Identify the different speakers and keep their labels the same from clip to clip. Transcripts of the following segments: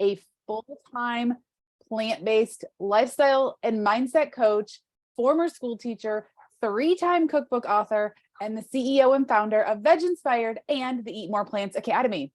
Speaker 1: a full-time plant-based lifestyle and mindset coach, former school teacher, 3-time cookbook author, and the CEO and founder of VegInspired and the Eat More Plants Academy.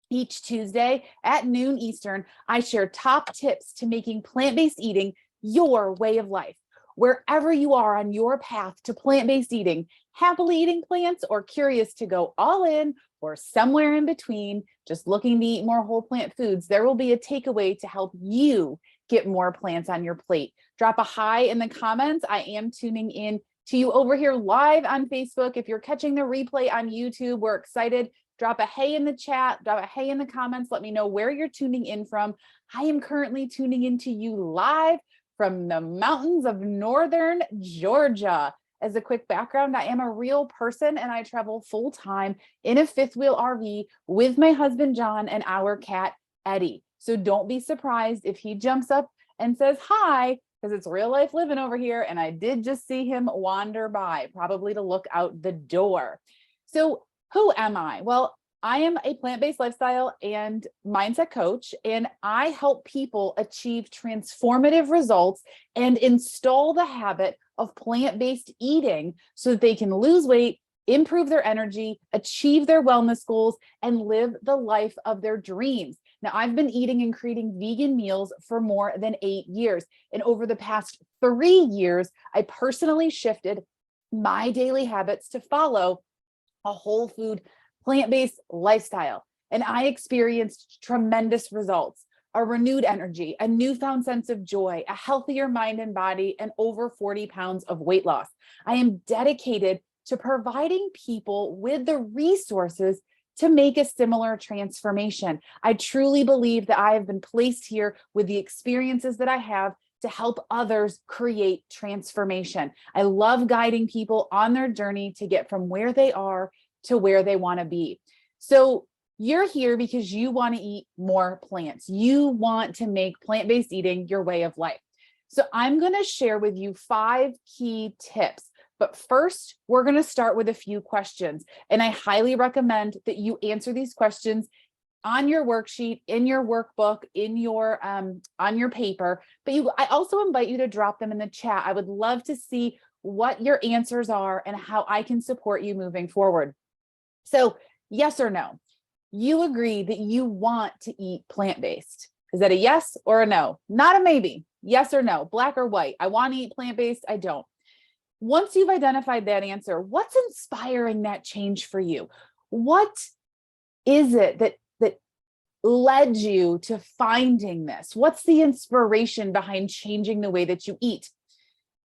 Speaker 1: Each Tuesday at noon Eastern, I share top tips to making plant-based eating your way of life. Wherever you are on your path to plant-based eating, happily eating plants, or curious to go all in, or somewhere in between, just looking to eat more whole plant foods, there will be a takeaway to help you get more plants on your plate. Drop a hi in the comments. I am tuning in to you over here live on Facebook. If you're catching the replay on YouTube, we're excited. Drop a hey in the chat, drop a hey in the comments. Let me know where you're tuning in from. I am currently tuning into you live from the mountains of northern Georgia. As a quick background, I am a real person and I travel full-time in a fifth wheel RV with my husband, John, and our cat, Eddie. So don't be surprised if he jumps up and says hi, because it's real life living over here. And I did just see him wander by, probably to look out the door. So who am I? Well, I am a plant-based lifestyle and mindset coach, and I help people achieve transformative results and install the habit of plant-based eating so that they can lose weight, improve their energy, achieve their wellness goals, and live the life of their dreams. Now, I've been eating and creating vegan meals for more than 8 years. And over the past 3 years, I personally shifted my daily habits to follow a whole food, plant-based lifestyle. And I experienced tremendous results, a renewed energy, a newfound sense of joy, a healthier mind and body, and over 40 pounds of weight loss. I am dedicated to providing people with the resources to make a similar transformation. I truly believe that I have been placed here with the experiences that I have to help others create transformation. I love guiding people on their journey to get from where they are to where they want to be. So you're here because you want to eat more plants. You want to make plant-based eating your way of life. So I'm going to share with you 5 key tips. But first, we're going to start with a few questions. And I highly recommend that you answer these questions on your worksheet, in your workbook, in your on your paper. But I also invite you to drop them in the chat. I would love to see what your answers are and how I can support you moving forward. So, yes or no? You agree that you want to eat plant-based. Is that a yes or a no? Not a maybe. Yes or no, black or white. I want to eat plant-based. I don't. Once you've identified that answer, what's inspiring that change for you? What is it that led you to finding this? What's the inspiration behind changing the way that you eat?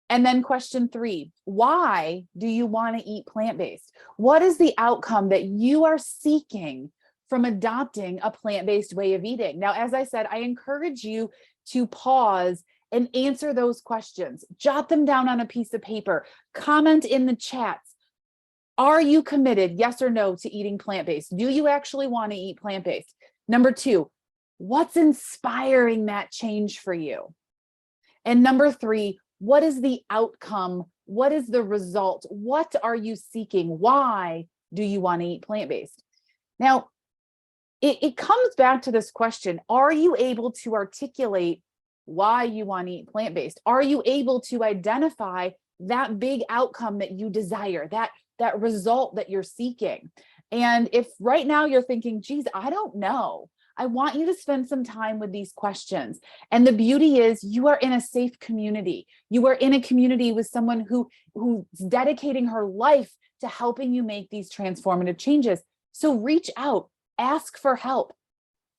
Speaker 1: And then question 3, why do you want to eat plant-based? What is the outcome that you are seeking from adopting a plant-based way of eating? Now, as I said, I encourage you to pause and answer those questions. Jot them down on a piece of paper. Comment in the chats. Are you committed, yes or no, to eating plant-based? Do you actually want to eat plant-based? Number 2, what's inspiring that change for you? And number 3, what is the outcome? What is the result? What are you seeking? Why do you want to eat plant-based? Now, it comes back to this question. Are you able to articulate why you want to eat plant-based? Are you able to identify that big outcome that you desire, that result that you're seeking? And if right now you're thinking, geez, I don't know, I want you to spend some time with these questions. And the beauty is you are in a safe community. You are in a community with someone who's dedicating her life to helping you make these transformative changes. So reach out, ask for help.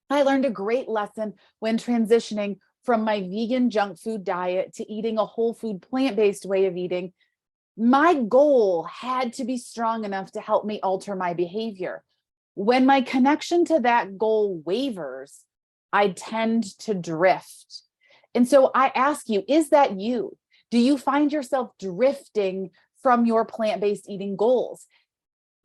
Speaker 1: I learned a great lesson when transitioning from my vegan junk food diet to eating a whole food plant-based way of eating. My goal had to be strong enough to help me alter my behavior. When my connection to that goal wavers, I tend to drift. And so I ask you, is that you? Do you find yourself drifting from your plant-based eating goals?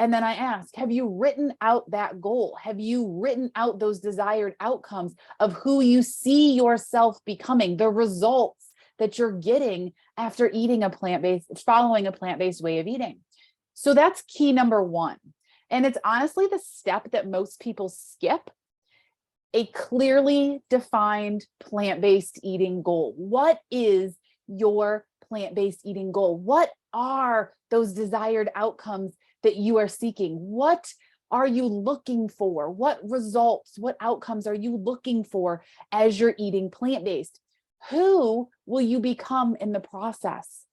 Speaker 1: And then I ask, have you written out that goal? Have you written out those desired outcomes of who you see yourself becoming, the results that you're getting after eating following a plant-based way of eating? So that's key number 1. And it's honestly the step that most people skip. a clearly defined plant-based eating goal. What is your plant-based eating goal? What are those desired outcomes that you are seeking? What are you looking for? What results, what outcomes are you looking for as you're eating plant-based? Who will you become in the process?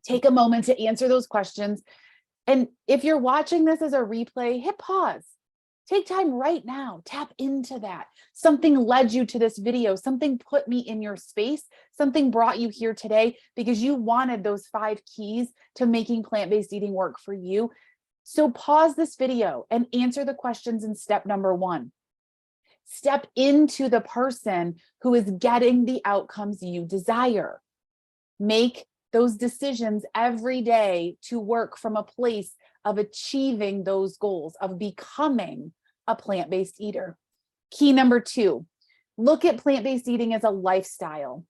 Speaker 1: Take a moment to answer those questions. And if you're watching this as a replay, hit pause. Take time right now, tap into that. Something led you to this video, something put me in your space, something brought you here today because you wanted those 5 keys to making plant-based eating work for you. So pause this video and answer the questions in step number 1. Step into the person who is getting the outcomes you desire. Make those decisions every day to work from a place of achieving those goals, of becoming a plant-based eater. Key number 2, look at plant-based eating as a lifestyle.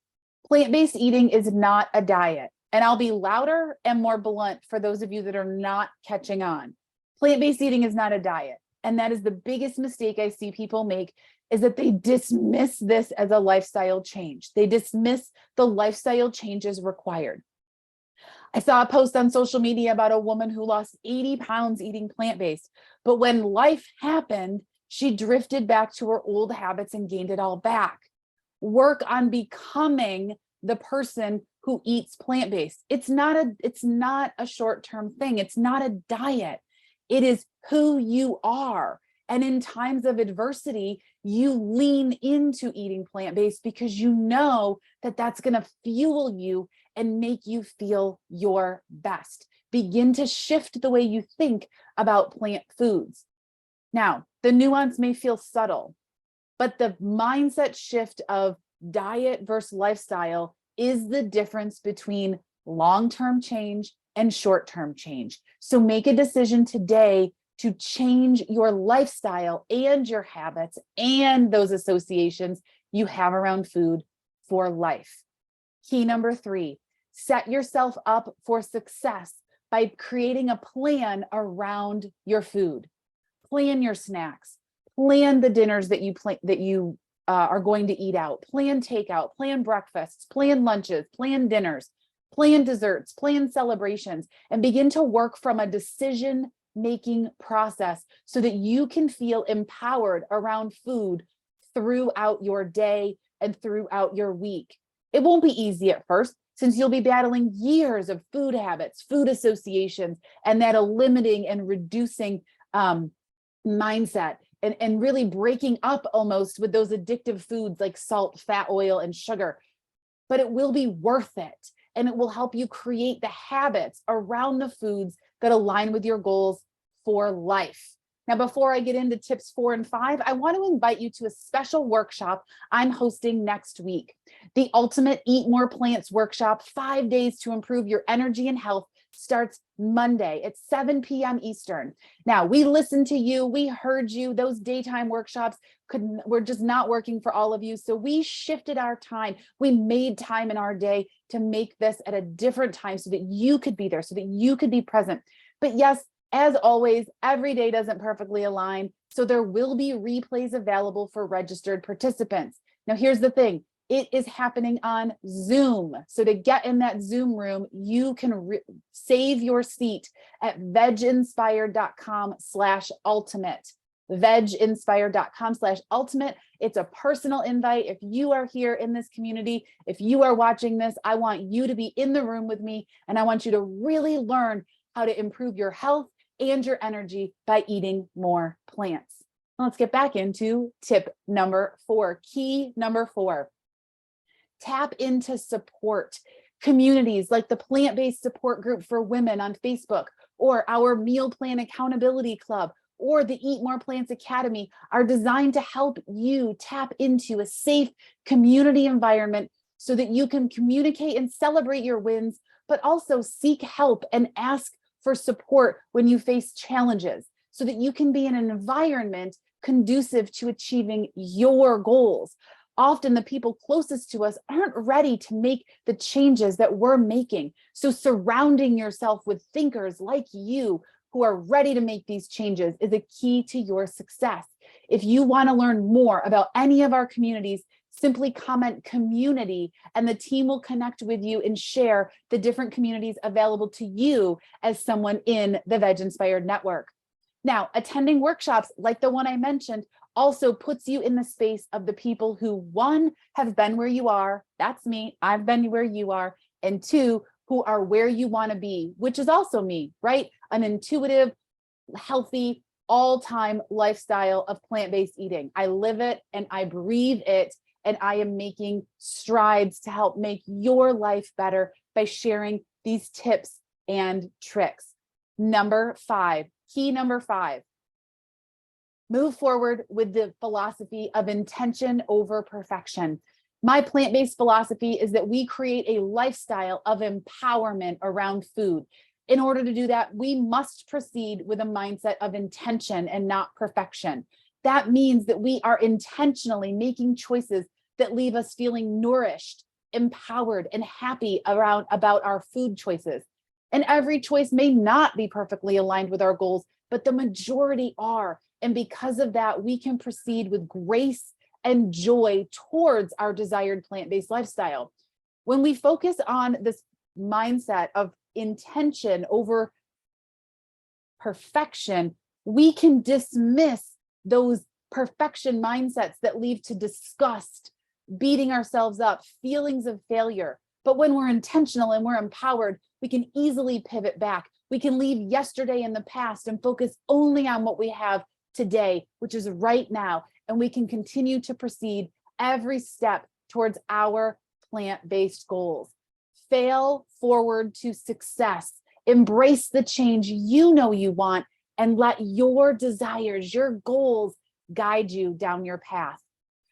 Speaker 1: Plant-based eating is not a diet. And I'll be louder and more blunt for those of you that are not catching on. Plant-based eating is not a diet. And that is the biggest mistake I see people make, is that they dismiss this as a lifestyle change. They dismiss the lifestyle changes required. I saw a post on social media about a woman who lost 80 pounds eating plant-based, but when life happened, she drifted back to her old habits and gained it all back. Work on becoming the person who eats plant-based. It's not a short-term thing. It's not a diet. It is who you are. And in times of adversity, you lean into eating plant-based because you know that that's going to fuel you and make you feel your best. Begin to shift the way you think about plant foods. Now, the nuance may feel subtle, but the mindset shift of diet versus lifestyle is the difference between long-term change and short-term change. So make a decision today to change your lifestyle and your habits and those associations you have around food for life. Key number 3, set yourself up for success by creating a plan around your food. Plan your snacks, plan the dinners that you are going to eat out, plan takeout, plan breakfasts, plan lunches, plan dinners, plan desserts, plan celebrations, and begin to work from a decision-making process so that you can feel empowered around food throughout your day and throughout your week. It won't be easy at first, since you'll be battling years of food habits, food associations, and that limiting and reducing mindset, and really breaking up almost with those addictive foods like salt, fat, oil, and sugar. But it will be worth it. And it will help you create the habits around the foods that align with your goals for life. Now, before I get into tips 4 and 5, I want to invite you to a special workshop I'm hosting next week. The Ultimate Eat More Plants Workshop, 5 days to improve your energy and health, starts Monday at 7 p.m. Eastern. Now, we listened to you, we heard you. Those daytime workshops were just not working for all of you. So we shifted our time. We made time in our day to make this at a different time so that you could be there, so that you could be present. But yes, as always, every day doesn't perfectly align. So there will be replays available for registered participants. Now, here's the thing. It is happening on Zoom. So to get in that Zoom room, you can save your seat at VegInspired.com/ultimate. VegInspired.com/ultimate. It's a personal invite. If you are here in this community, if you are watching this, I want you to be in the room with me, and I want you to really learn how to improve your health and your energy by eating more plants. Now let's get back into tip number 4, key number 4. Tap into support. Communities like the Plant-Based Support Group for Women on Facebook, or our Meal Plan Accountability Club, or the Eat More Plants Academy are designed to help you tap into a safe community environment so that you can communicate and celebrate your wins, but also seek help and ask for support when you face challenges so that you can be in an environment conducive to achieving your goals. Often the people closest to us aren't ready to make the changes that we're making. So surrounding yourself with thinkers like you who are ready to make these changes is a key to your success. If you want to learn more about any of our communities, simply comment community and the team will connect with you and share the different communities available to you as someone in the VegInspired network. Now, attending workshops like the one I mentioned also puts you in the space of the people who, one, have been where you are, that's me, I've been where you are, and two, who are where you want to be, which is also me, right? An intuitive, healthy, all-time lifestyle of plant-based eating. I live it and I breathe it, and I am making strides to help make your life better by sharing these tips and tricks. Number 5, key number 5, move forward with the philosophy of intention over perfection. My plant-based philosophy is that we create a lifestyle of empowerment around food. In order to do that, we must proceed with a mindset of intention and not perfection. That means that we are intentionally making choices that leave us feeling nourished, empowered, and happy about our food choices. And every choice may not be perfectly aligned with our goals, but the majority are. And because of that, we can proceed with grace and joy towards our desired plant-based lifestyle. When we focus on this mindset of intention over perfection, we can dismiss those perfection mindsets that lead to disgust, beating ourselves up, feelings of failure. But when we're intentional and we're empowered, we can easily pivot back. We can leave yesterday in the past and focus only on what we have today, which is right now. And we can continue to proceed every step towards our plant-based goals. Fail forward to success. Embrace the change you know you want and let your desires, your goals guide you down your path.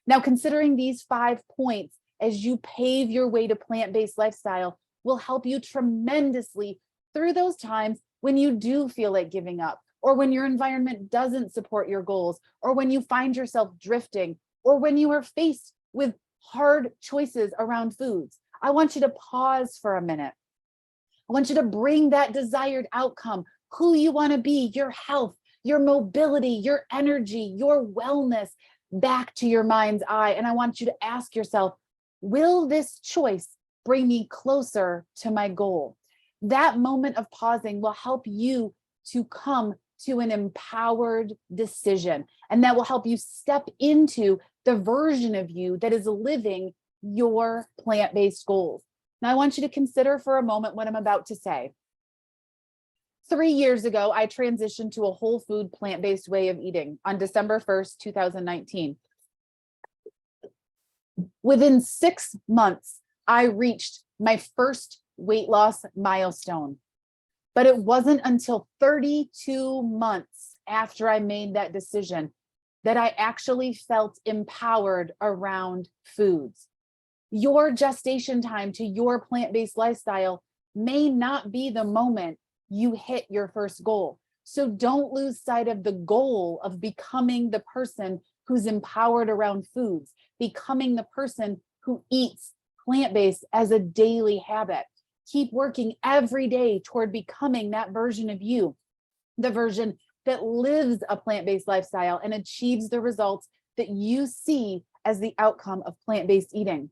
Speaker 1: Now, considering these 5 points as you pave your way to plant-based lifestyle will help you tremendously through those times when you do feel like giving up, or when your environment doesn't support your goals, or when you find yourself drifting, or when you are faced with hard choices around foods. I want you to pause for a minute. I want you to bring that desired outcome, who you want to be, your health, your mobility, your energy, your wellness back to your mind's eye. And I want you to ask yourself, will this choice bring me closer to my goal? That moment of pausing will help you to come to an empowered decision. And that will help you step into the version of you that is living your plant-based goals. Now, I want you to consider for a moment what I'm about to say. 3 years ago, I transitioned to a whole food plant-based way of eating on December 1st, 2019. Within 6 months, I reached my first weight loss milestone. But it wasn't until 32 months after I made that decision that I actually felt empowered around foods. Your gestation time to your plant-based lifestyle may not be the moment you hit your first goal. So don't lose sight of the goal of becoming the person who's empowered around foods, becoming the person who eats plant-based as a daily habit. Keep working every day toward becoming that version of you, the version that lives a plant-based lifestyle and achieves the results that you see as the outcome of plant-based eating.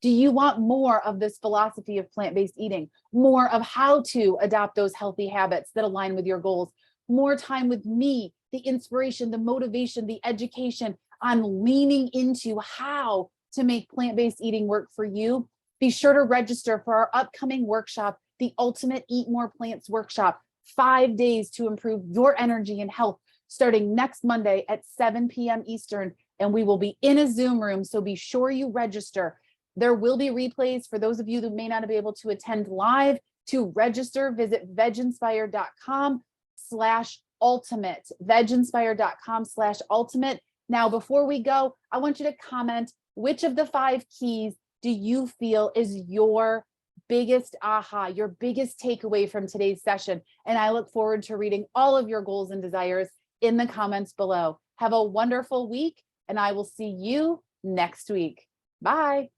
Speaker 1: Do you want more of this philosophy of plant-based eating, more of how to adopt those healthy habits that align with your goals, more time with me, the inspiration, the motivation, the education on leaning into how to make plant-based eating work for you? Be sure to register for our upcoming workshop, the Ultimate Eat More Plants Workshop, 5 days to improve your energy and health, starting next Monday at 7 p.m. Eastern. And we will be in a Zoom room, so be sure you register. There will be replays for those of you that may not be able to attend live. To register, visit veginspired.com/ultimate, veginspired.com/ultimate. Now, before we go, I want you to comment which of the 5 keys do you feel is your biggest aha, your biggest takeaway from today's session? And I look forward to reading all of your goals and desires in the comments below. Have a wonderful week, and I will see you next week. Bye.